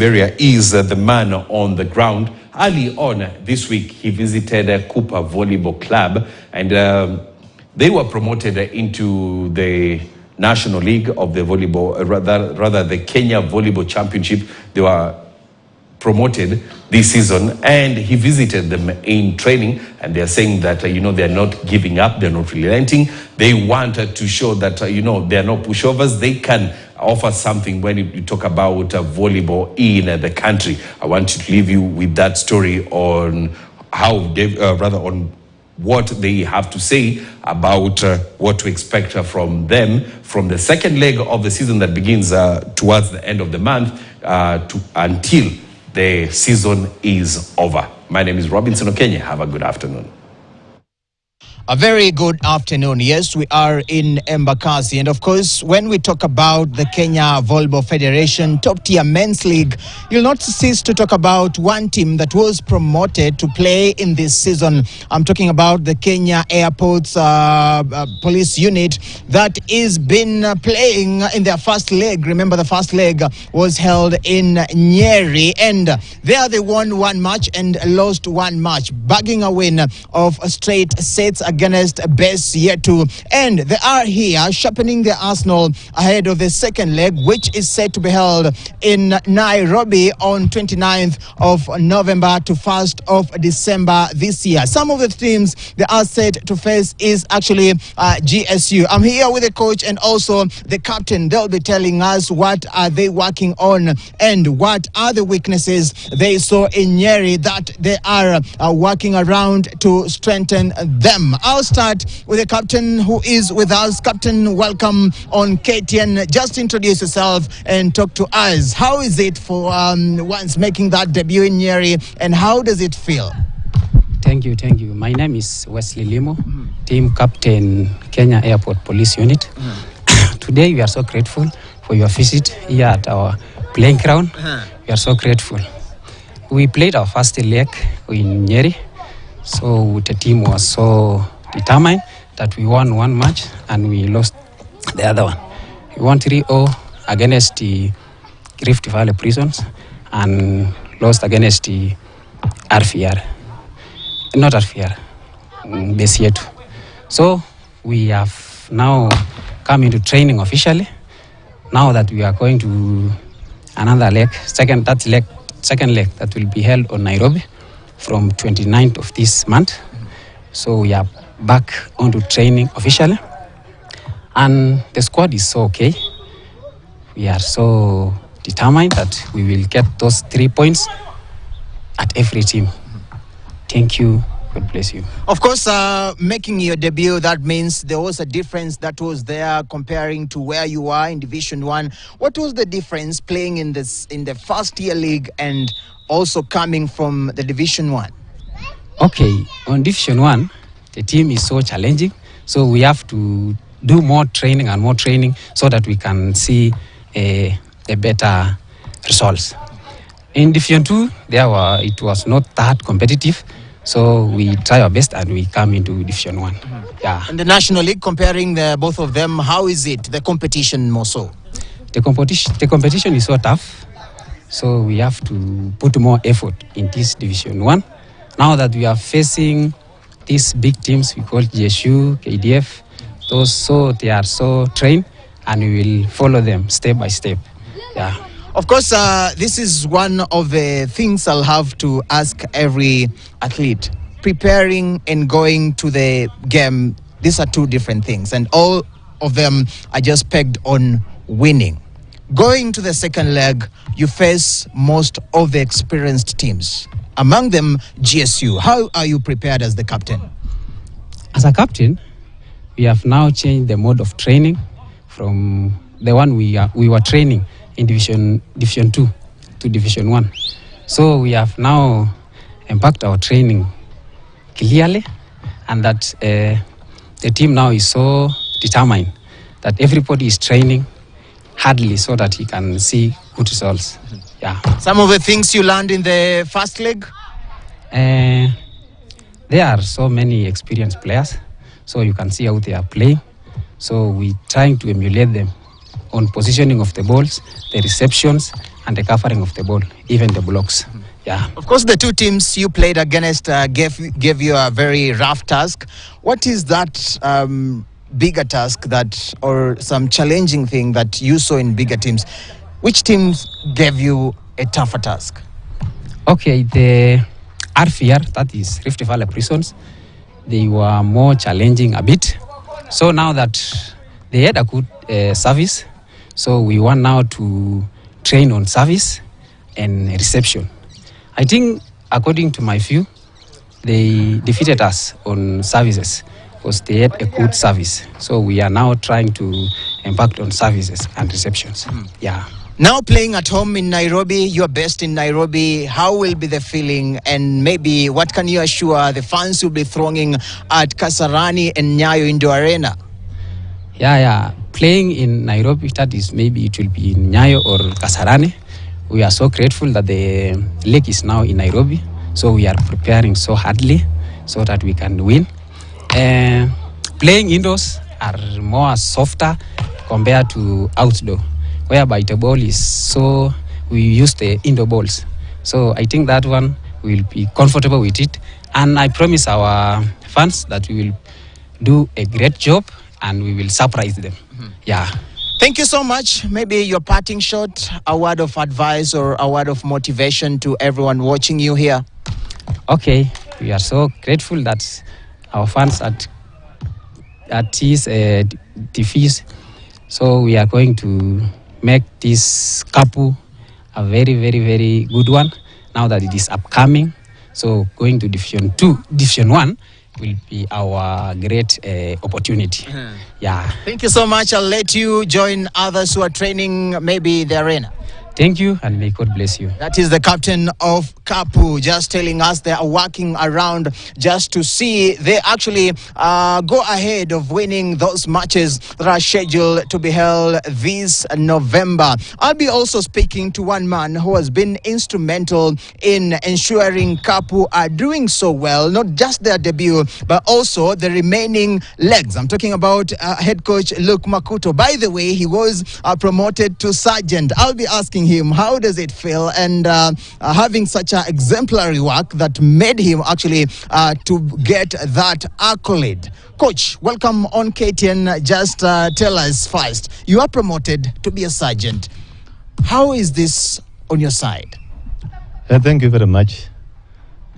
Maria is the man on the ground. Early on this week, he visited Koopa Volleyball Club, and they were promoted into the National League of the volleyball, rather the Kenya Volleyball Championship. They were promoted this season, and he visited them in training, and they're saying that they're not giving up, they're not relenting. They want to show that they're not pushovers. They can offer something when you talk about volleyball in the country. I want to leave you with that story on how they on what they have to say about what to expect from them from the second leg of the season that begins towards the end of the month until the season is over. My name is Robinson Okenye. Have a good afternoon. A very good afternoon. Yes, we are in Embakasi. And of course, when we talk about the Kenya Volleyball Federation top tier men's league, you'll not cease to talk about one team that was promoted to play in this season. I'm talking about the Kenya Airports police unit that is been playing in their first leg. Remember, the first leg was held in Nyeri, and there they won one match and lost one match, bagging a win of straight sets against Best Yet to, and they are here sharpening their arsenal ahead of the second leg, which is set to be held in Nairobi on 29th of November to 1st of December this year. Some of the teams they are set to face is actually GSU. I'm here with the coach and also the captain. They'll be telling us what are they working on and what are the weaknesses they saw in Nyeri that they are working around to strengthen them. I'll start with the captain who is with us. Captain, welcome on KTN. Just introduce yourself and talk to us. How is it for once making that debut in Nyeri, and how does it feel? Thank you. My name is Wesley Limo, team captain, Kenya Airport Police Unit. Today we are so grateful for your visit here at our playing ground. We are so grateful. We played our first leg in Nyeri, so the team was so determined that we won one match and we lost the other one. We won 3-0 against the Rift Valley Prisons and lost against the RFR. Not RFR, Best Yet to. So we have now come into training officially. Now that we are going to another leg, second leg that will be held on Nairobi from 29th of this month. So we are back onto training officially, and the squad is so okay. We are so determined that we will get those 3 points at every team. Thank you. God bless you. Of course, making your debut, that means there was a difference that was there comparing to where you are in Division 1. What was the difference playing in the first year league and also coming from the Division 1? Okay, on Division 1, the team is so challenging, so we have to do more training so that we can see a better results. In Division 2, it was not that competitive, so we try our best and we come into Division 1. Yeah. And the National League, comparing both of them, how is it, the competition more so? The competition is so tough, so we have to put more effort in this Division 1. Now that we are facing these big teams, we call GSU, KDF, they are so trained, and we will follow them step by step. Yeah. Of course, this is one of the things I'll have to ask every athlete. Preparing and going to the game, these are two different things, and all of them are just pegged on winning. Going to the second leg, you face most of the experienced teams, among them GSU. How are you prepared as the captain? As a captain, we have now changed the mode of training from the one we were training in Division 2 to Division 1. So we have now impacted our training clearly, and that the team now is so determined that everybody is training hardly so that he can see good results. Yeah. Some of the things you learned in the first leg? There are so many experienced players, so you can see how they are playing. So we're trying to emulate them on positioning of the balls, the receptions, and the covering of the ball, even the blocks. Yeah. Of course, the two teams you played against gave you a very rough task. What is that bigger task or some challenging thing that you saw in bigger teams? Which teams gave you a tougher task? Okay, the RFR, that is Rift Valley Prisons, they were more challenging a bit. So now that they had a good service, so we want now to train on service and reception. I think, according to my view, they defeated us on services because they had a good service. So we are now trying to impact on services and receptions. Yeah. Now playing at home in Nairobi, you're based in Nairobi. How will be the feeling, and maybe what can you assure the fans will be thronging at Kasarani and Nyayo Indoor Arena? Yeah. Playing in Nairobi, that is, maybe it will be in Nyayo or Kasarani. We are so grateful that the league is now in Nairobi. So we are preparing so hardly so that we can win. Playing indoors are more softer compared to outdoor, whereby the ball is so, we use the indoor balls. So I think that one will be comfortable with it. And I promise our fans that we will do a great job and we will surprise them. Yeah. Thank you so much. Maybe your parting shot, a word of advice or a word of motivation to everyone watching you here. Okay, we are so grateful that our fans at this defeat. So we are going to make this KAPU a very, very, very good one now that it is upcoming. So going to Division 1 will be our great opportunity. Yeah. Thank you so much. I'll let you join others who are training maybe the arena. Thank you, and may God bless you. That is the captain of KAPU, just telling us they are working around just to see they actually go ahead of winning those matches that are scheduled to be held this November. I'll be also speaking to one man who has been instrumental in ensuring KAPU are doing so well, not just their debut, but also the remaining legs. I'm talking about head coach Luke Makuto. By the way, he was promoted to sergeant. I'll be asking him, how does it feel, and having such an exemplary work that made him actually to get that accolade. Coach, welcome on KTN. Just tell us first, you are promoted to be a sergeant. How is this on your side? Thank you very much.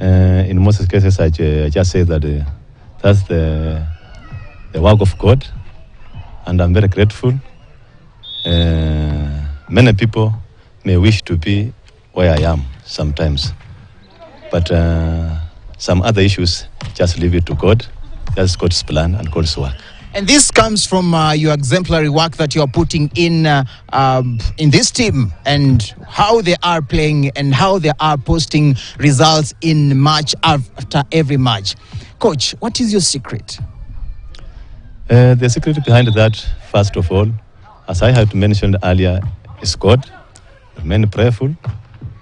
In most cases, I just say that that's the work of God, and I'm very grateful. Many people may wish to be where I am sometimes, but some other issues, just leave it to God. That's God's plan and God's work. And this comes from your exemplary work that you are putting in this team, and how they are playing and how they are posting results in match after every match. Coach, what is your secret? The secret behind that, first of all, as I had mentioned earlier, is God. Remain prayerful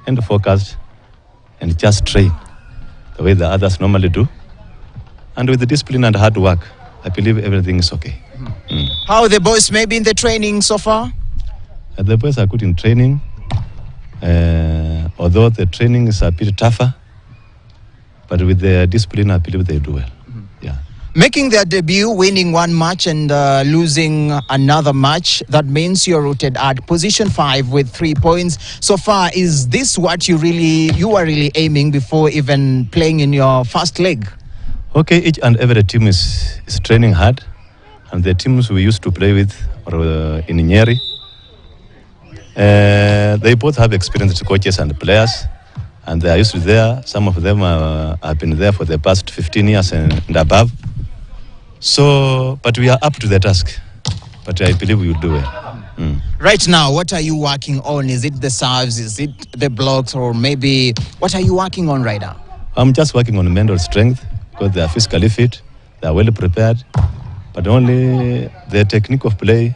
and focused, and just train the way the others normally do. And with the discipline and hard work, I believe everything is okay. How are the boys maybe in the training so far? The boys are good in training, although the training is a bit tougher, but with the discipline, I believe they do well. Yeah. Making their debut, winning one match and losing another match, that means you're rooted at position 5 with 3 points. So far, is this what you are really aiming before even playing in your first leg? Okay, each and every team is training hard, and the teams we used to play with in Nyeri, they both have experienced coaches and players, and they are used to there. Some of them have been there for the past 15 years and above. So, but we are up to the task. But I believe we will do well. Right now, what are you working on? Is it the serves? Is it the blocks? Or maybe, what are you working on right now? I'm just working on mental strength, because they are physically fit, they are well prepared. But only the technique of play,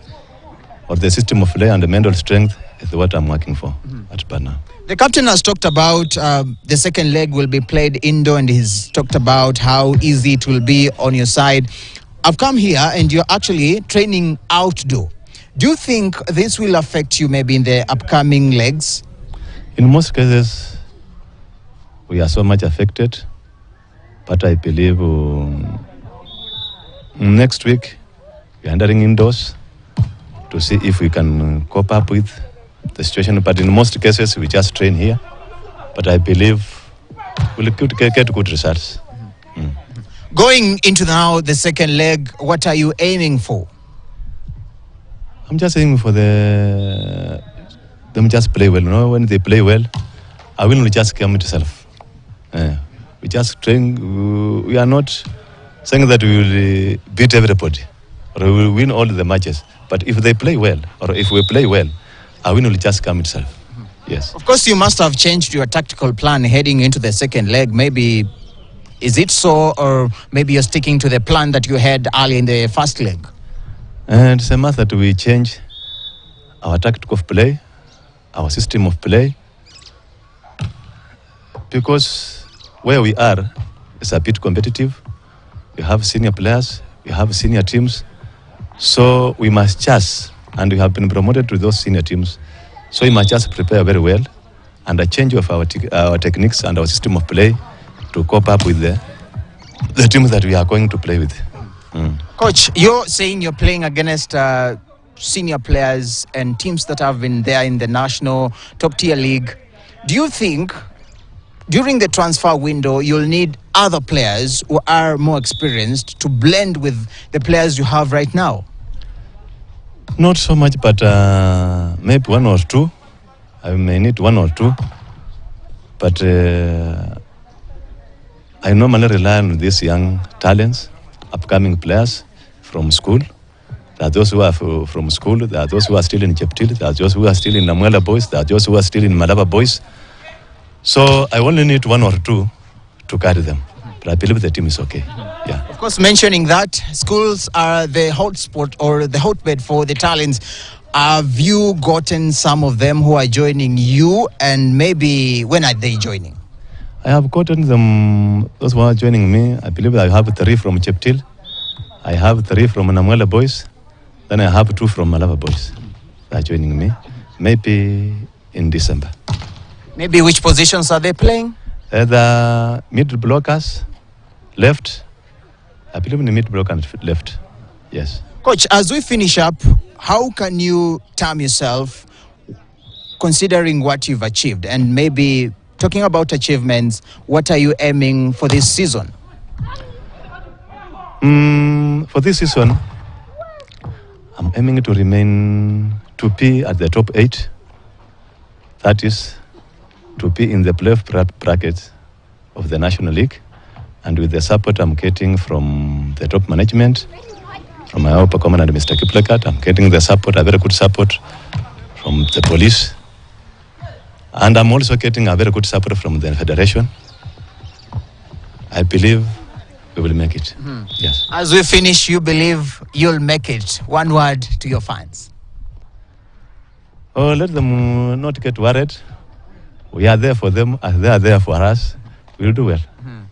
or the system of play and the mental strength is what I'm working for at Pana. The captain has talked about the second leg will be played indoor, and he's talked about how easy it will be on your side. I've come here and you're actually training outdoor. Do you think this will affect you maybe in the upcoming legs? In most cases, we are so much affected, but I believe next week we are entering indoors to see if we can cope up with the situation. But in most cases, we just train here. But I believe we'll get good results. Going into now the second leg, what are you aiming for? I'm just aiming for them just play well. You know, when they play well, I will just come itself. We just train. We are not saying that we will beat everybody or we will win all the matches. But if they play well, or if we play well, our win will just come itself. Yes. Of course, you must have changed your tactical plan heading into the second leg. Maybe, is it so, or maybe you're sticking to the plan that you had early in the first leg? And it's a matter that we change our tactic of play, our system of play, because where we are is a bit competitive. We have senior players, we have senior teams, so we must just, and we have been promoted to those senior teams, so we must just prepare very well and a change of our techniques and our system of play to cope up with the teams that we are going to play with. Coach, you're saying you're playing against senior players and teams that have been there in the national top-tier league. Do you think during the transfer window you'll need other players who are more experienced to blend with the players you have right now? Not so much, but maybe one or two. I may need one or two. But I normally rely on these young talents, upcoming players from school. There are those who are from school, there are those who are still in Cheptil, there are those who are still in Namuela boys, there are those who are still in Malaba boys. So I only need one or two to carry them. But I believe the team is okay. Yeah. Of course, mentioning that, schools are the hotspot or the hotbed for the talents. Have you gotten some of them who are joining you, and maybe when are they joining? I have gotten them, those who are joining me. I believe I have 3 from Cheptil. I have 3 from Namuela boys. Then I have 2 from Malaba boys. They are joining me, maybe in December. Maybe which positions are they playing? The middle blockers, left. I believe in the middle blocker and left. Yes. Coach, as we finish up, how can you term yourself considering what you've achieved? And maybe talking about achievements, what are you aiming for this season? For this season, I'm aiming to remain to be at the top 8. That is, to be in the playoff bracket of the National League, and with the support I'm getting from the top management, from my upper commander, Mr. Kiplekat, I'm getting the support, a very good support from the police, and I'm also getting a very good support from the federation. I believe we will make it. Yes. As we finish, you believe you'll make it. One word to your fans. Oh, let them not get worried. We are there for them, as they are there for us. We'll do well.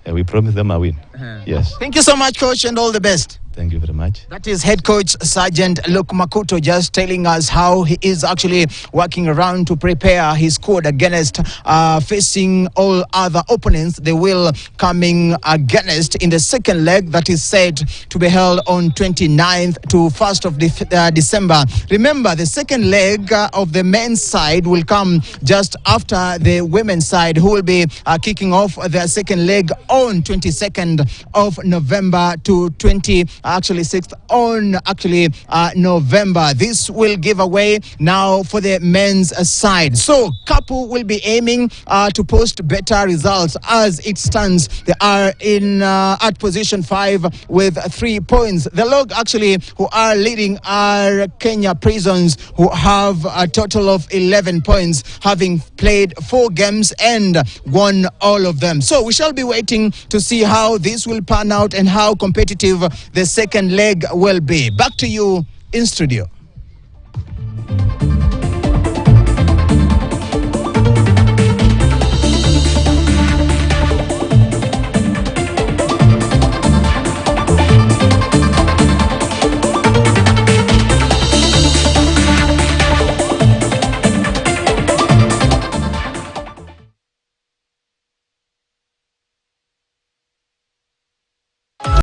And we promise them a win. Yes. Thank you so much, Coach, and all the best. Thank you very much. That is head coach Sergeant Luke Makuto just telling us how he is actually working around to prepare his squad against facing all other opponents they will coming against in the second leg that is set to be held on 29th to 1st of December. Remember, the second leg of the men's side will come just after the women's side, who will be kicking off their second leg on 22nd of November to 6th on November. This will give away now for the men's side. So KAPU will be aiming to post better results as it stands. They are in at position 5 with 3 points. The log actually who are leading are Kenya Prisons, who have a total of 11 points, having played 4 games and won all of them. So we shall be waiting to see how this will pan out and how competitive the second leg will be. Back to you in studio.